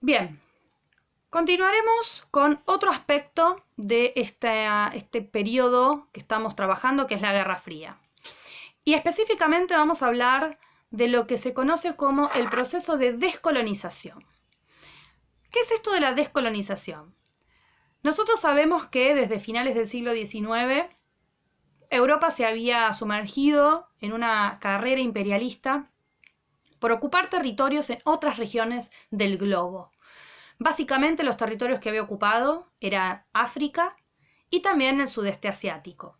Bien, continuaremos con otro aspecto de este periodo que estamos trabajando, que es la Guerra Fría. Y específicamente vamos a hablar de lo que se conoce como el proceso de descolonización. ¿Qué es esto de la descolonización? Nosotros sabemos que desde finales del siglo XIX Europa se había sumergido en una carrera imperialista por ocupar territorios en otras regiones del globo. Básicamente los territorios que había ocupado eran África y también el sudeste asiático.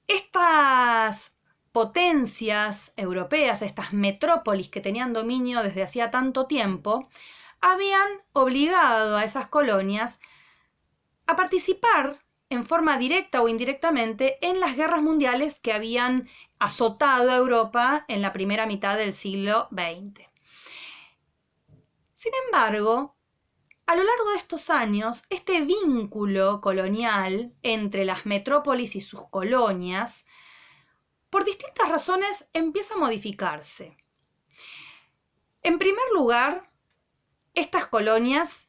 Estas potencias europeas, estas metrópolis que tenían dominio desde hacía tanto tiempo, habían obligado a esas colonias a participar en forma directa o indirectamente en las guerras mundiales que habían azotado a Europa en la primera mitad del siglo XX. Sin embargo, a lo largo de estos años, este vínculo colonial entre las metrópolis y sus colonias, por distintas razones, empieza a modificarse. En primer lugar, estas colonias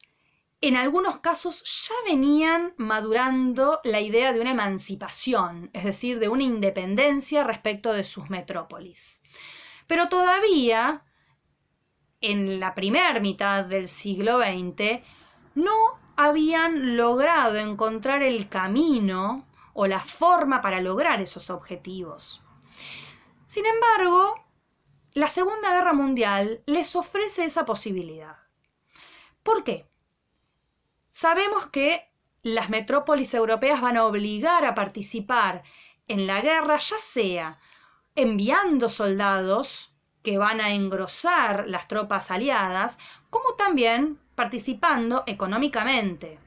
en algunos casos ya venían madurando la idea de una emancipación, es decir, de una independencia respecto de sus metrópolis. Pero todavía, en la primera mitad del siglo XX, no habían logrado encontrar el camino o la forma para lograr esos objetivos. Sin embargo, la Segunda Guerra Mundial les ofrece esa posibilidad. ¿Por qué? Sabemos que las metrópolis europeas van a obligar a participar en la guerra, ya sea enviando soldados que van a engrosar las tropas aliadas, como también participando económicamente,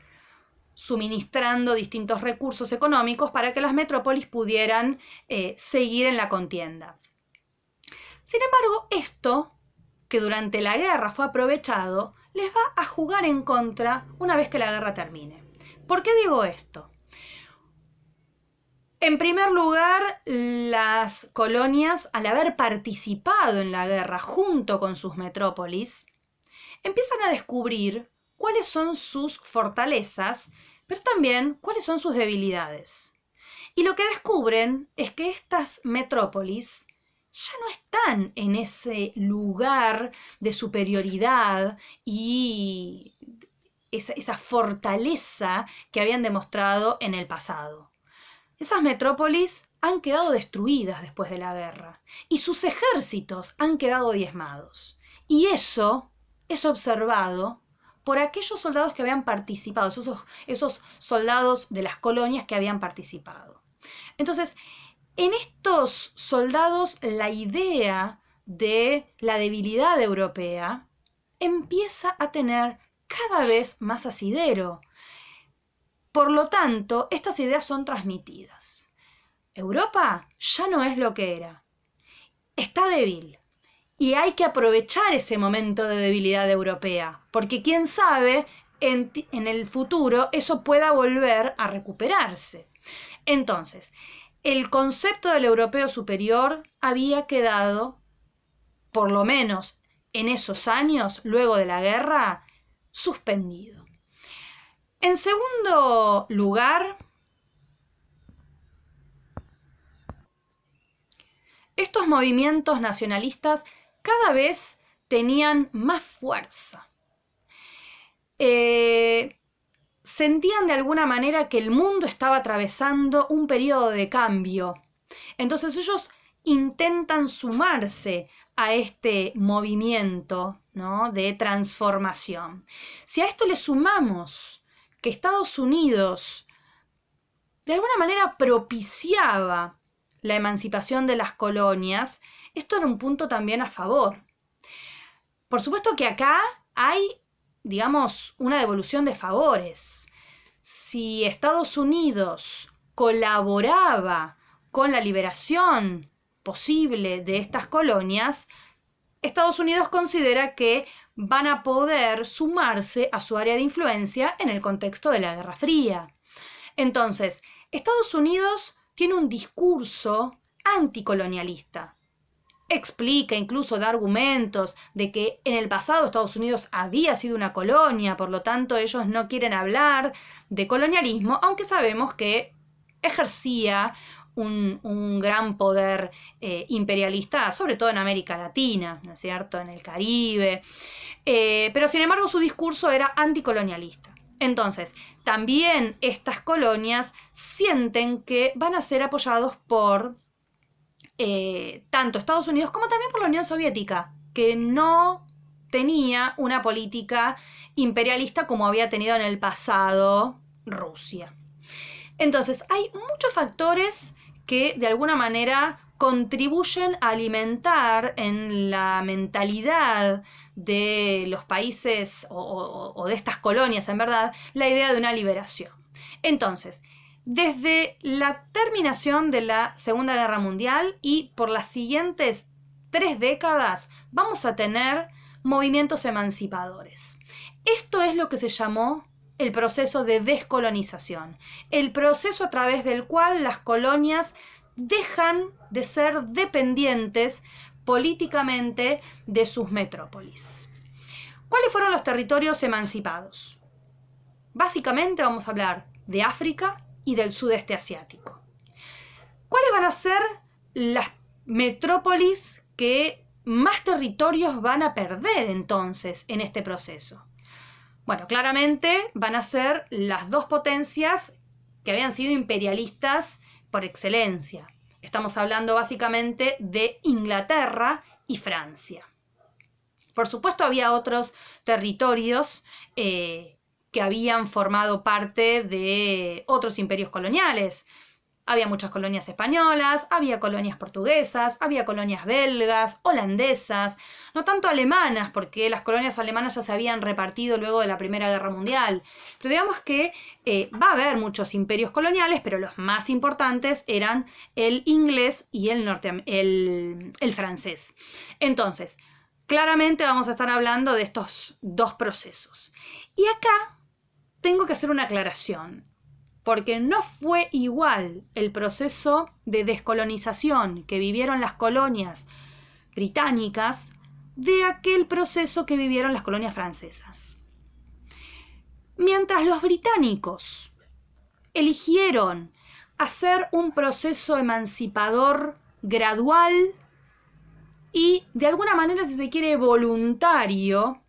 suministrando distintos recursos económicos para que las metrópolis pudieran seguir en la contienda. Sin embargo, esto, que durante la guerra fue aprovechado, les va a jugar en contra una vez que la guerra termine. ¿Por qué digo esto? En primer lugar, las colonias, al haber participado en la guerra junto con sus metrópolis, empiezan a descubrir cuáles son sus fortalezas, pero también cuáles son sus debilidades. Y lo que descubren es que estas metrópolis ya no están en ese lugar de superioridad y esa fortaleza que habían demostrado en el pasado. Esas metrópolis han quedado destruidas después de la guerra y sus ejércitos han quedado diezmados. Y eso es observado por aquellos soldados que habían participado, esos soldados de las colonias que habían participado. Entonces, en estos soldados la idea de la debilidad europea empieza a tener cada vez más asidero. Por lo tanto, estas ideas son transmitidas. Europa ya no es lo que era. Está débil. Y hay que aprovechar ese momento de debilidad europea, porque quién sabe en el futuro eso pueda volver a recuperarse. Entonces, el concepto del europeo superior había quedado, por lo menos en esos años, luego de la guerra, suspendido. En segundo lugar, estos movimientos nacionalistas cada vez tenían más fuerza. Sentían de alguna manera que el mundo estaba atravesando un periodo de cambio. Entonces ellos intentan sumarse a este movimiento, ¿no?, de transformación. Si a esto le sumamos que Estados Unidos de alguna manera propiciaba la emancipación de las colonias, esto era un punto también a favor. Por supuesto que acá hay, digamos, una devolución de favores. Si Estados Unidos colaboraba con la liberación posible de estas colonias, Estados Unidos considera que van a poder sumarse a su área de influencia en el contexto de la Guerra Fría. Entonces, Estados Unidos tiene un discurso anticolonialista. explica, incluso da argumentos de que en el pasado Estados Unidos había sido una colonia, por lo tanto ellos no quieren hablar de colonialismo, aunque sabemos que ejercía un gran poder imperialista, sobre todo en América Latina, ¿no es cierto?, en el Caribe, pero sin embargo su discurso era anticolonialista. Entonces, también estas colonias sienten que van a ser apoyados por tanto Estados Unidos como también por la Unión Soviética, que no tenía una política imperialista como había tenido en el pasado Rusia. Entonces, hay muchos factores que de alguna manera contribuyen a alimentar en la mentalidad de los países o de estas colonias, en verdad, la idea de una liberación. Entonces, desde la terminación de la Segunda Guerra Mundial y por las siguientes 3 décadas vamos a tener movimientos emancipadores. Esto es lo que se llamó el proceso de descolonización, el proceso a través del cual las colonias dejan de ser dependientes políticamente de sus metrópolis. ¿Cuáles fueron los territorios emancipados? Básicamente vamos a hablar de África y del sudeste asiático. ¿Cuáles van a ser las metrópolis que más territorios van a perder entonces en este proceso? Bueno, claramente van a ser las dos potencias que habían sido imperialistas por excelencia. Estamos hablando básicamente de Inglaterra y Francia. Por supuesto, había otros territorios que habían formado parte de otros imperios coloniales. Había muchas colonias españolas, había colonias portuguesas, había colonias belgas, holandesas, no tanto alemanas, porque las colonias alemanas ya se habían repartido luego de la Primera Guerra Mundial. Pero digamos que va a haber muchos imperios coloniales, pero los más importantes eran el inglés y el francés. Entonces, claramente vamos a estar hablando de estos dos procesos. Y acá tengo que hacer una aclaración, porque no fue igual el proceso de descolonización que vivieron las colonias británicas de aquel proceso que vivieron las colonias francesas. Mientras los británicos eligieron hacer un proceso emancipador gradual y de alguna manera, si se quiere, voluntario,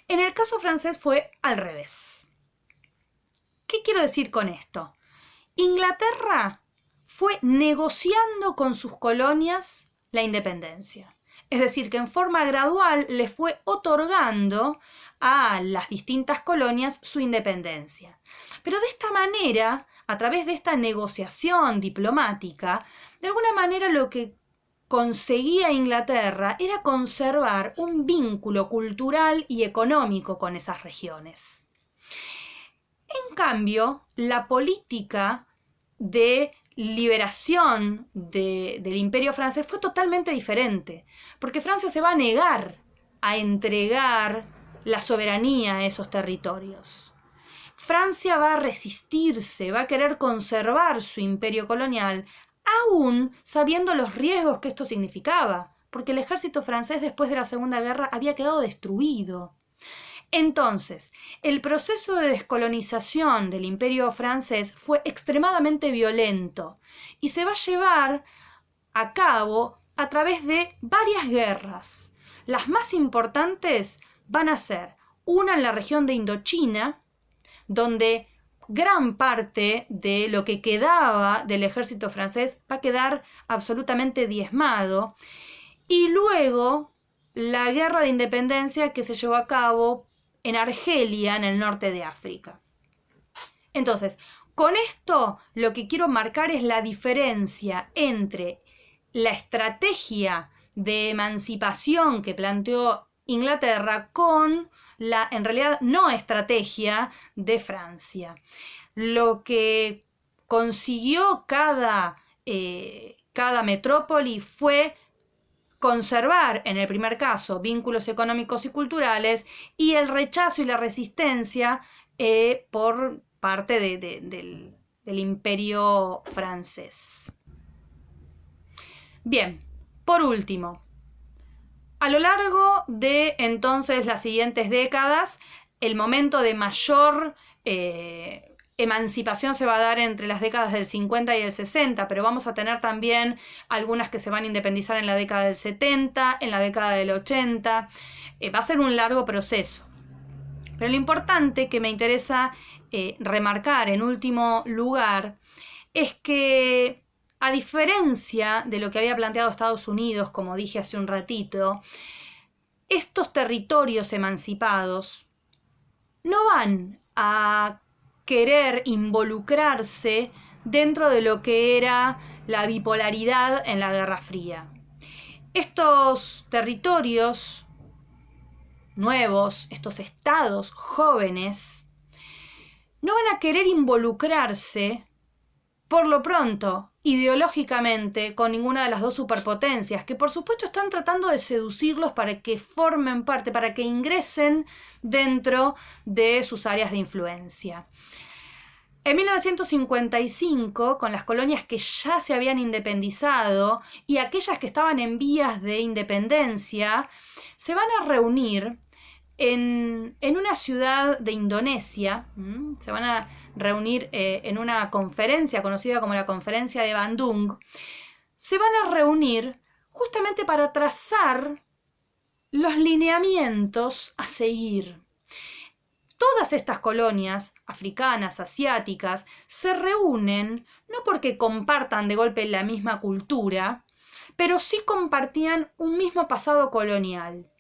en el caso francés fue al revés. ¿Qué quiero decir con esto? Inglaterra fue negociando con sus colonias la independencia. Es decir, que en forma gradual le fue otorgando a las distintas colonias su independencia. Pero de esta manera, a través de esta negociación diplomática, de alguna manera lo que conseguía Inglaterra era conservar un vínculo cultural y económico con esas regiones. En cambio, la política de liberación del Imperio francés fue totalmente diferente, porque Francia se va a negar a entregar la soberanía a esos territorios. Francia va a resistirse, va a querer conservar su imperio colonial, aún sabiendo los riesgos que esto significaba, porque el ejército francés después de la Segunda Guerra había quedado destruido. Entonces, el proceso de descolonización del Imperio francés fue extremadamente violento y se va a llevar a cabo a través de varias guerras. Las más importantes van a ser una en la región de Indochina, donde gran parte de lo que quedaba del ejército francés va a quedar absolutamente diezmado, y luego la guerra de independencia que se llevó a cabo en Argelia, en el norte de África. Entonces, con esto lo que quiero marcar es la diferencia entre la estrategia de emancipación que planteó Inglaterra con la, en realidad, no estrategia de Francia. Lo que consiguió cada metrópoli fue conservar, en el primer caso, vínculos económicos y culturales, y el rechazo y la resistencia por parte del Imperio francés. Bien, Por último, a lo largo de entonces las siguientes décadas, el momento de mayor emancipación se va a dar entre las décadas del 50 y el 60, pero vamos a tener también algunas que se van a independizar en la década del 70, en la década del 80. Va a ser un largo proceso. Pero lo importante que me interesa remarcar en último lugar es que, a diferencia de lo que había planteado Estados Unidos, como dije hace un ratito, estos territorios emancipados no van a querer involucrarse dentro de lo que era la bipolaridad en la Guerra Fría. Estos territorios nuevos, estos estados jóvenes, no van a querer involucrarse, por lo pronto, ideológicamente, con ninguna de las dos superpotencias, que por supuesto están tratando de seducirlos para que formen parte, para que ingresen dentro de sus áreas de influencia. En 1955, con las colonias que ya se habían independizado y aquellas que estaban en vías de independencia, se van a reunir en una ciudad de Indonesia. Se van a reunir en una conferencia conocida como la Conferencia de Bandung. Se van a reunir justamente para trazar los lineamientos a seguir. Todas estas colonias africanas, asiáticas, se reúnen no porque compartan de golpe la misma cultura, pero sí compartían un mismo pasado colonial.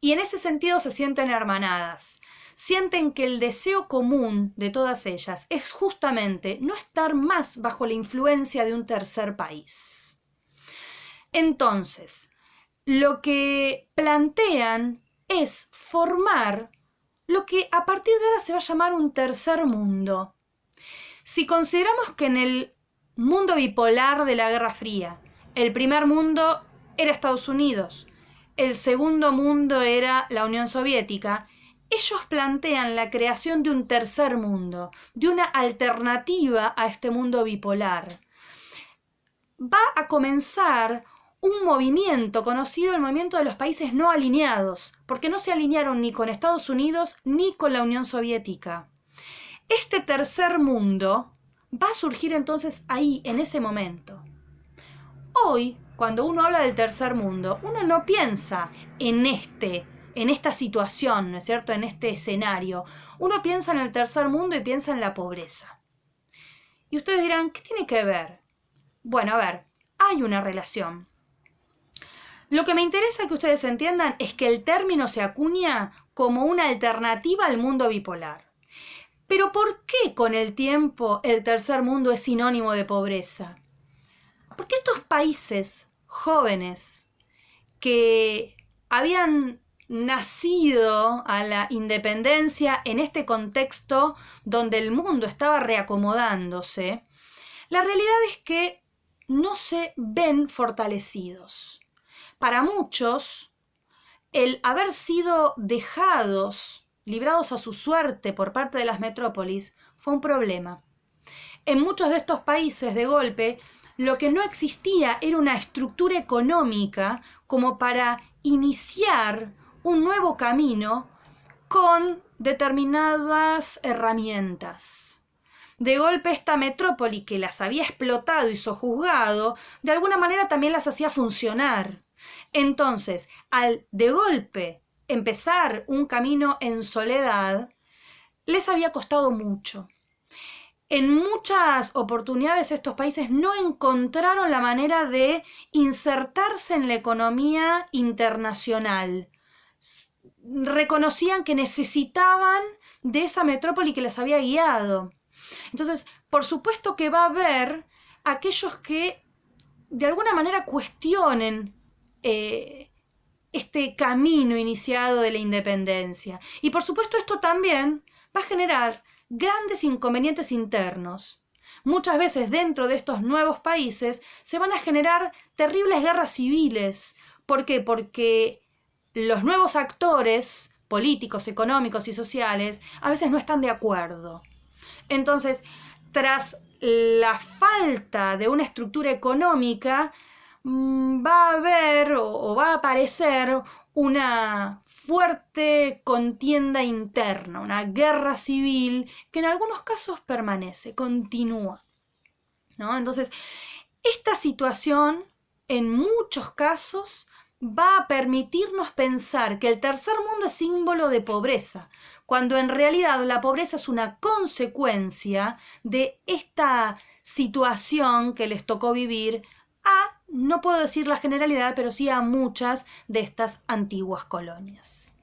Y en ese sentido se sienten hermanadas. Sienten que el deseo común de todas ellas es justamente no estar más bajo la influencia de un tercer país. Entonces, lo que plantean es formar lo que a partir de ahora se va a llamar un tercer mundo. Si consideramos que en el mundo bipolar de la Guerra Fría, el primer mundo era Estados Unidos, el segundo mundo era la Unión Soviética, ellos plantean la creación de un tercer mundo, de una alternativa a este mundo bipolar. Va a comenzar un movimiento conocido, el movimiento de los países no alineados, porque no se alinearon ni con Estados Unidos ni con la Unión Soviética. Este tercer mundo va a surgir entonces ahí, en ese momento. Hoy, cuando uno habla del tercer mundo, uno no piensa en esta situación, ¿no es cierto?, en este escenario. Uno piensa en el tercer mundo y piensa en la pobreza. Y ustedes dirán, ¿qué tiene que ver? Bueno, a ver, hay una relación. Lo que me interesa que ustedes entiendan es que el término se acuña como una alternativa al mundo bipolar. Pero ¿por qué con el tiempo el tercer mundo es sinónimo de pobreza? Porque estos países jóvenes que habían nacido a la independencia en este contexto donde el mundo estaba reacomodándose, la realidad es que no se ven fortalecidos. Para muchos, el haber sido dejados, librados a su suerte por parte de las metrópolis, fue un problema. En muchos de estos países, de golpe, lo que no existía era una estructura económica como para iniciar un nuevo camino con determinadas herramientas. De golpe esta metrópoli que las había explotado y sojuzgado, de alguna manera también las hacía funcionar. Entonces, al de golpe empezar un camino en soledad, les había costado mucho. En muchas oportunidades estos países no encontraron la manera de insertarse en la economía internacional. Reconocían que necesitaban de esa metrópoli que les había guiado. Entonces, por supuesto que va a haber aquellos que de alguna manera cuestionen este camino iniciado de la independencia. Y por supuesto esto también va a generar grandes inconvenientes internos. Muchas veces dentro de estos nuevos países se van a generar terribles guerras civiles. ¿Por qué? Porque los nuevos actores políticos, económicos y sociales a veces no están de acuerdo. Entonces, tras la falta de una estructura económica, va a haber o va a aparecer una fuerte contienda interna, una guerra civil que en algunos casos permanece, continúa, ¿no? Entonces, esta situación en muchos casos va a permitirnos pensar que el tercer mundo es símbolo de pobreza, cuando en realidad la pobreza es una consecuencia de esta situación que les tocó vivir a, no puedo decir la generalidad, pero sí a muchas de estas antiguas colonias.